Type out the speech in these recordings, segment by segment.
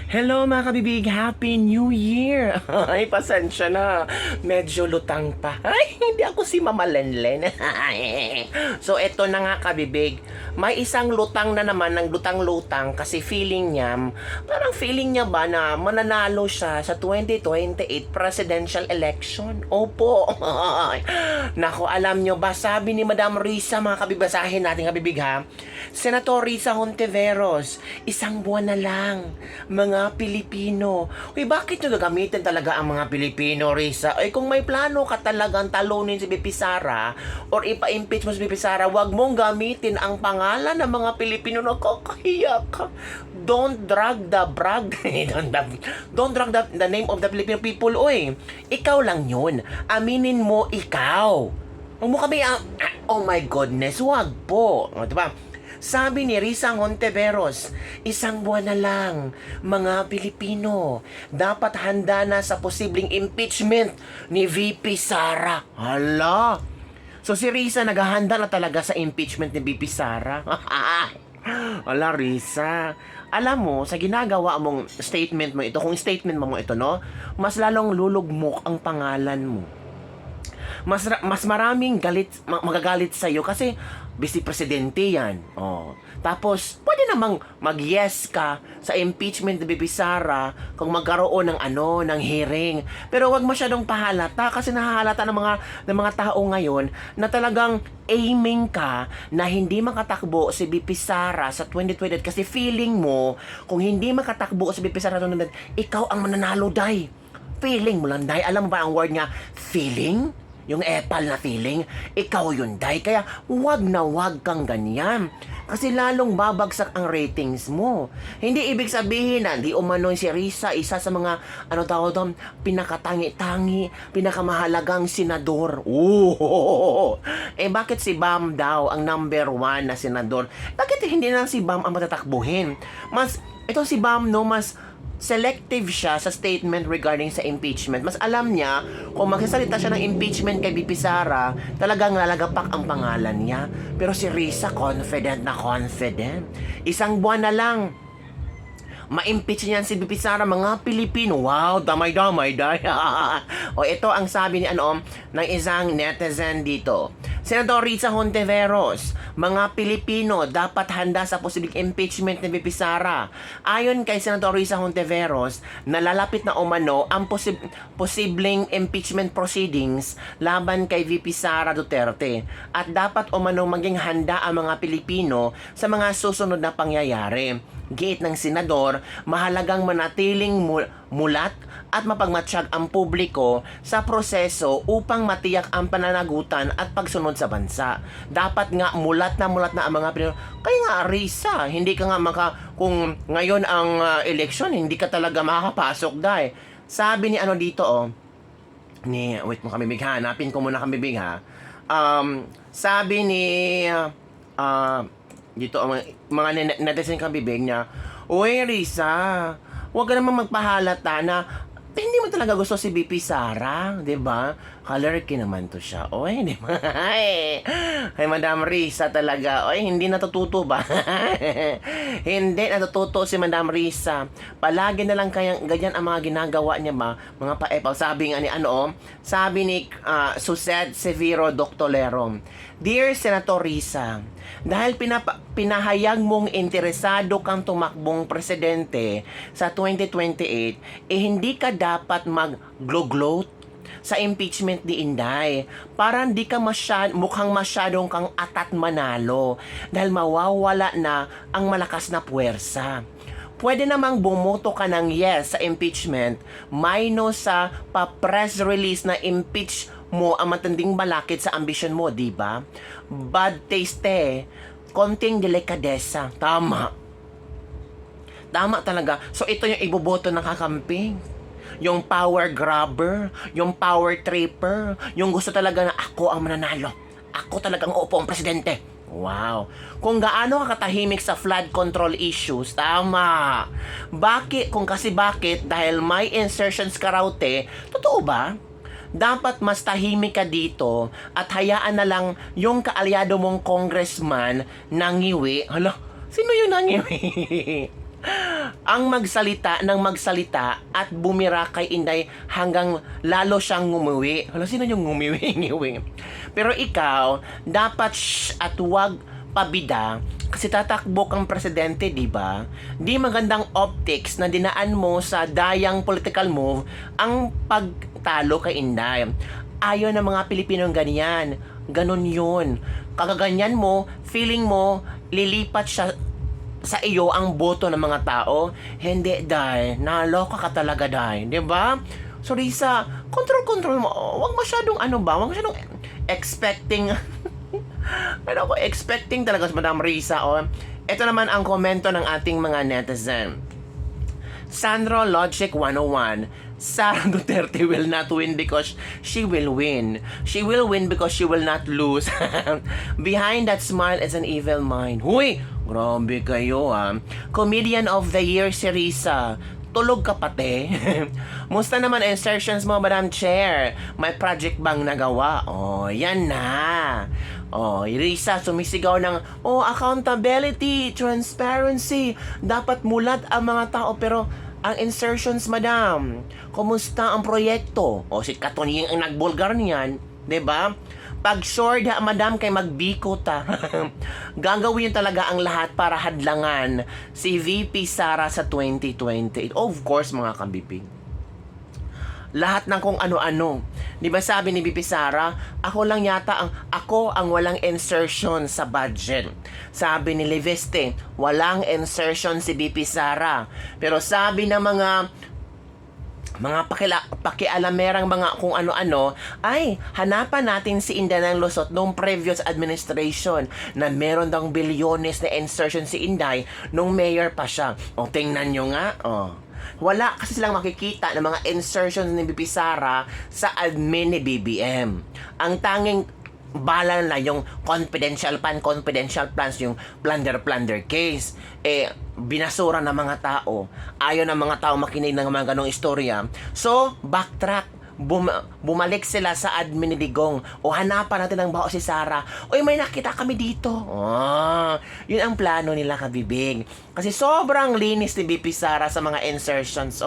Hello mga kabibig, Happy New Year! Ay, pasensya na. Medyo lutang pa. Ay, hindi ako si Mama Lenlen. So, eto na nga kabibig. May isang lutang na naman ng lutang-lutang kasi parang feeling niya ba na mananalo siya sa 2028 presidential election? Opo. Nako, alam nyo ba, sabi ni Madam Risa, mga kabibasahin natin kabibig ha, Senator Risa Hontiveros, isang buwan na lang, mga Pilipino. Uy, bakit nyo gagamitin talaga ang mga Pilipino, Risa? Ay, kung may plano ka talagang talunin si BP Sara or ipa-impeach mo si BP Sara, wag mong gamitin ang pangalan ng mga Pilipino na kakahiya ka. Don't drag the brag. Don't drag the name of the Filipino people, oy. Ikaw lang yun. Aminin mo ikaw. Huwag mo kami, oh my goodness, wag po. O, diba? Sabi ni Risa Hontiveros, isang buwan na lang, mga Pilipino, dapat handa na sa posibleng impeachment ni VP Sara. Hala! So si Risa naghahanda na talaga sa impeachment ni VP Sara? Ala, Risa. Alam mo, sa ginagawa mong statement mo ito, kung statement mo ito, no, mas lalong lulugmok ang pangalan mo. Mas maraming magagalit sa iyo kasi vice presidente yan. Oh. Tapos pwede namang mag-yes ka sa impeachment ni BP Sara kung magkaroon ng hearing. Pero wag masyadong pahalata kasi nahahalata ng mga tao ngayon na talagang aiming ka na hindi makatakbo si BP Sara sa 2020 kasi feeling mo kung hindi makatakbo si BP Sara sa 2020, ikaw ang mananalo, day. Feeling mo lang, day. Alam mo ba ang word nga, feeling? Yung epal na feeling, ikaw yun, day. Kaya wag na wag kang ganyan. Kasi lalong babagsak ang ratings mo. Hindi ibig sabihin na hindi umano si Risa, isa sa mga, pinakatangi-tangi, pinakamahalagang senador. Ooh! Eh bakit si Bam daw ang number 1 na senador? Bakit hindi na si Bam ang matatakbuhin? Ito si Bam, no, mas selective siya sa statement regarding sa impeachment. Mas alam niya kung magsasalita siya ng impeachment kay BP Sara, talagang lalagapak ang pangalan niya. Pero si Risa, confident na confident. Isang buwan na lang, ma-impeach niyan si BP Sara, mga Pilipino. Wow, damay-damay, day. O ito ang sabi ni ng isang netizen dito. Senador Risa Hontiveros, mga Pilipino dapat handa sa posibleng impeachment ni BP Sara. Ayon kay Senador Risa Hontiveros, nalalapit na umano ang posibleng impeachment proceedings laban kay VP Sara Duterte at dapat umano maging handa ang mga Pilipino sa mga susunod na pangyayari. Giit ng senador, mahalagang manatiling mulat at mapagmatsyag ang publiko sa proseso upang matiyak ang pananagutan at pagsunod sa bansa. Dapat nga mulat na ang mga Pilipino. Kaya nga, Risa, hindi ka nga kung ngayon ang eleksyon, hindi ka talaga makakapasok, dahil. Sabi ni dito, wait mo kami, hanapin ko muna kami, ha. Sabi ni, dito ang mga netizen kang bibig niya, uy Risa, huwag ka naman magpahalata na hindi mo talaga gusto si BP Sara, di ba? Kalerky naman to siya. Oy, di ba? Ay, Madam Risa talaga. Oy, hindi natututo ba? Hindi natututo si Madam Risa. Palagi na lang kayang ganyan ang mga ginagawa niya ba? Mga paepaw. Sabi nga ni sabi ni Sused Severo Doctolero, Dear Senator Risa, dahil pinahayag mong interesado kang tumakbong presidente sa 2028, hindi ka dapat mag-gloat sa impeachment ni Inday. Para hindi ka mukhang masyadong kang atat manalo dahil mawawala na ang malakas na puwersa. Pwede namang bumoto ka ng yes sa impeachment, minus sa pa-press release na impeach mo ang matanding balakid sa ambisyon mo, di ba? Bad taste konting delikadesa. Tama talaga. So ito yung iboboto ng kakamping, yung power grabber, yung power tripper, yung gusto talaga na ako ang mananalo, ako talagang uupo ang presidente. Wow. Kung gaano ka katahimik sa flood control issues, tama. Bakit? Dahil may insertions ka raw, totoo ba? Dapat mas tahimik ka dito at hayaan na lang yung kaalyado mong congressman nangiwi. Hala, sino yung nangiwi? ang magsalita ng magsalita at bumira kay Inday hanggang lalo siyang ngumuwi. Hala, sino yung ngumiwi? Pero ikaw, dapat at wag pabida kasi tatakbo kang presidente, di ba? Di magandang optics na dinaan mo sa dayang political move ang pagtalo kay Inday. Ayaw ng mga Pilipinong ganyan. Ganon yun. Kagaganyan mo, feeling mo, lilipat siya sa iyo ang boto ng mga tao. Hindi, Day. Naloka ka talaga, Day. Di ba? So, Risa, control mo. Huwag masyadong huwag masyadong expecting. Pero ako expecting talaga sa Madam Risa. Ito naman ang komento ng ating mga netizen. Sandro Logic 101. Sara Duterte will not win because she will win. She will win because she will not lose. Behind that smile is an evil mind. Huy! Grabe kayo Comedian of the Year si Risa. Tulog ka pati. Musta naman insertions mo, Madam Chair? May project bang nagawa? Yan na. Risa, sumisigaw ng, accountability, transparency. Dapat mulat ang mga tao, pero ang insertions, Madam, kumusta ang proyekto? Si Katonying ang nagbulgar niyan, 'di ba? Pag sure Madam, kay magbiko ta. Gagawin talaga ang lahat para hadlangan si VP Sara sa 2020. Of course, mga kabibig. Lahat ng kung ano-ano. Di ba sabi ni VP Sara, ako ang walang insertion sa budget. Sabi ni Leveste, walang insertion si VP Sara. Pero sabi ng mga pakialamerang mga kung ano-ano, ay hanapan natin si Inday ng Lusot noong previous administration na meron daw bilyones na insertion si Inday nung mayor pa siya. Tingnan nyo nga, wala kasi silang makikita ng mga insertions ni VP Sara sa admin ni BBM. Ang tanging bala na yung confidential plans, yung plunder case. Binasura ng mga tao. Ayaw ng mga tao makinig ng mga ganong istorya. So, backtrack. Bumalik sila sa admin ni Digong. Hanapan natin ang bao si Sara. May nakita kami dito. Yun ang plano nila, kabibig. Kasi sobrang linis ni BP Sara sa mga insertions.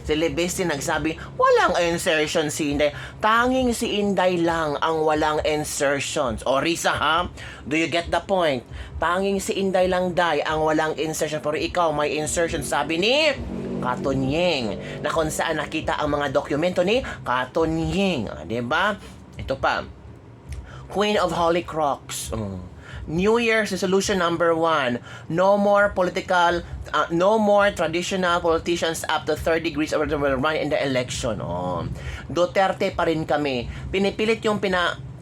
Si Lebesti nagsabi, walang insertion si Inday. Tanging si Inday lang ang walang insertions. Risa, ha? Do you get the point? Tanging si Inday lang, Day, ang walang insertion. Pero ikaw, may insertion, sabi ni Katonying, na kung saan nakita ang mga dokumento ni Katonying. Diba? Ito pa. Queen of Holy Crocs. New Year's resolution number 1. No more traditional politicians up to 3rd degrees of will run in the election. Duterte pa rin kami. Pinipilit yung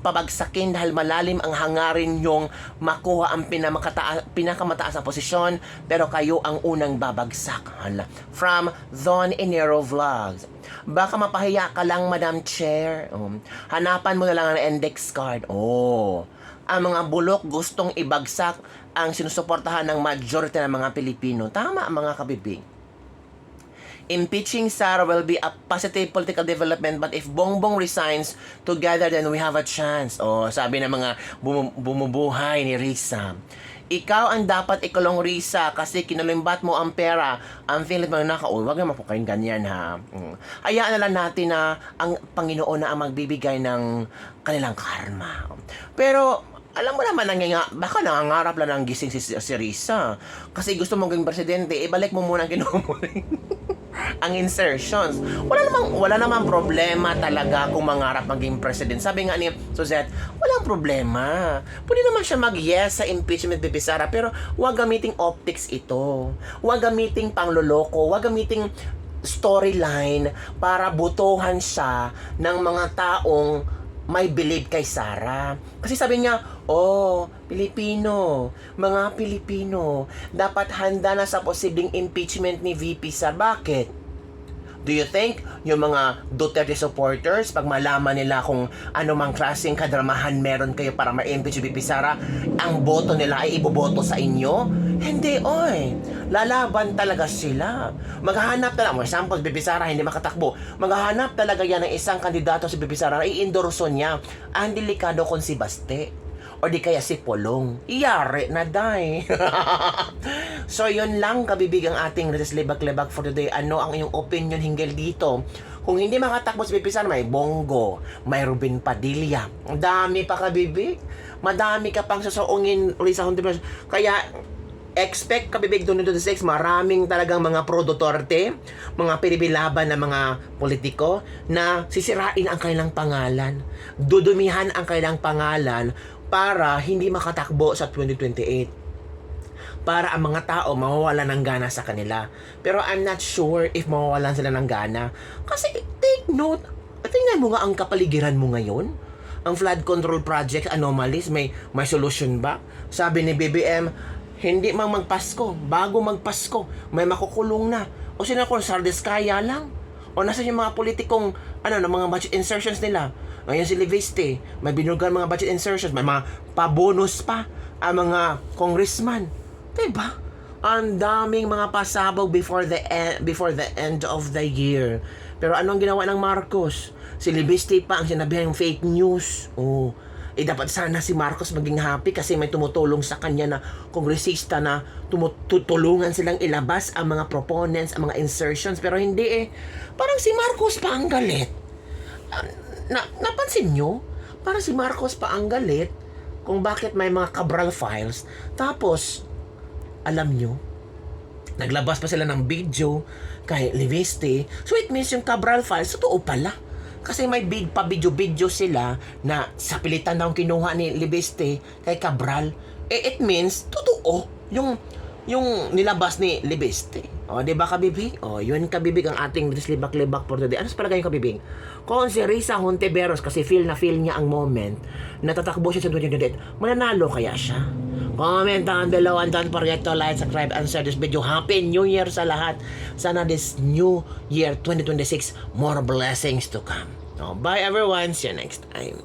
pabagsakin dahil malalim ang hangarin yung makuha ang pinakamataas na posisyon, pero kayo ang unang babagsak. From Don Enero Vlogs. Baka mapahiya ka lang, Madam Chair. Hanapan mo na lang ang index card. Ang mga bulok gustong ibagsak ang sinusuportahan ng majority ng mga Pilipino. Tama, mga kabibig. Impeaching Sara will be a positive political development, but if Bongbong resigns, together then we have a chance. Sabi ng mga bumubuhay ni Risa. Ikaw ang dapat ikulong, Risa, kasi kinulimbat mo ang pera. Ang feeling mo wag naman po kayong ganyan, ha. Hayaan na lang natin na ang Panginoon na ang magbibigay ng kanilang karma. Pero alam mo naman, baka nangangarap lang ng gising si Risa. Kasi gusto mong gawing presidente, ibalik mo muna ang kinumuling. Ang insertions. Wala namang problema talaga kung mangarap maging president. Sabi nga ni Suzette, walang problema. Pwede naman siya mag-yes sa impeachment, VP Sara, pero huwag gamiting optics ito. Huwag gamiting pangloloko. Huwag gamiting storyline para butuhan siya ng mga taong may believe kay Sara. Kasi sabi niya, mga Pilipino, dapat handa na sa posibleng impeachment ni VP Sara. Bakit? Do you think yung mga Duterte supporters, pag malaman nila kung anumang klaseng kadramahan meron kayo para ma-impeach si VP Sara, ang boto nila ay iboboto sa inyo? Hindi, lalaban talaga sila. Maghahanap talaga, for example, VP Sara hindi makatakbo, maghahanap talaga yan ng isang kandidato si VP Sara, i-endorso niya. Ang delikado kung si Baste. O di kaya si Pulong. Iyari na day. So yun lang kabibig ang ating Rites Libak-Libak for today. Ano ang iyong opinion hinggil dito? Kung hindi makatakbo si Pipisan, may Bongo, may Ruben Padilla. Ang dami pa kabibig. Madami ka pang sasaungin ulit sa Honduras. Kaya expect kabibig 2026, maraming talagang mga pro-Duterte, mga pinibilaban na mga politiko na sisirain ang kanilang pangalan. Dudumihan ang kanilang pangalan para hindi makatakbo sa 2028. Para ang mga tao mawawalan ng gana sa kanila. Pero I'm not sure if mawawalan sila ng gana. Kasi take note, tingnan mo nga ang kapaligiran mo ngayon. Ang flood control project anomalies, may solution ba? Sabi ni BBM, hindi mang magpasko, bago magpasko, may makukulong na. O sino kung Sardescaya lang? O nasa yung mga politikong, mga budget insertions nila? Ngayon si Leviste, may binugan mga budget insertions, may mga pabonus pa ang mga congressman. Diba? Ang daming mga pasabog before the end of the year. Pero anong ginawa ng Marcos? Si Libiste pa ang sinabihan ng fake news. Dapat sana si Marcos maging happy kasi may tumutulong sa kanya na kongresista na tutulungan silang ilabas ang mga proponents, ang mga insertions. Pero hindi Parang si Marcos pa ang galit. Napansin nyo? Parang si Marcos pa ang galit kung bakit may mga Cabral files. Tapos, alam nyo, naglabas pa sila ng video kay Leviste. So it means yung Cabral files, totoo pala. Kasi may video sila na sa pilitan daw kinuha ni Leviste kay Cabral. It means, totoo yung nilabas ni Leviste. Diba kabibig? Yun kabibig ang ating Rites Libak-Libak for today. Ano sa palagay yung kabibig? Kung si Risa Hontiveros, kasi feel niya ang moment, natatakbo siya sa 2028, mananalo kaya siya? Comment down below and don't forget to like, subscribe, and share this video. Happy New Year sa lahat. Sana this new year 2026, more blessings to come. Bye everyone. See you next time.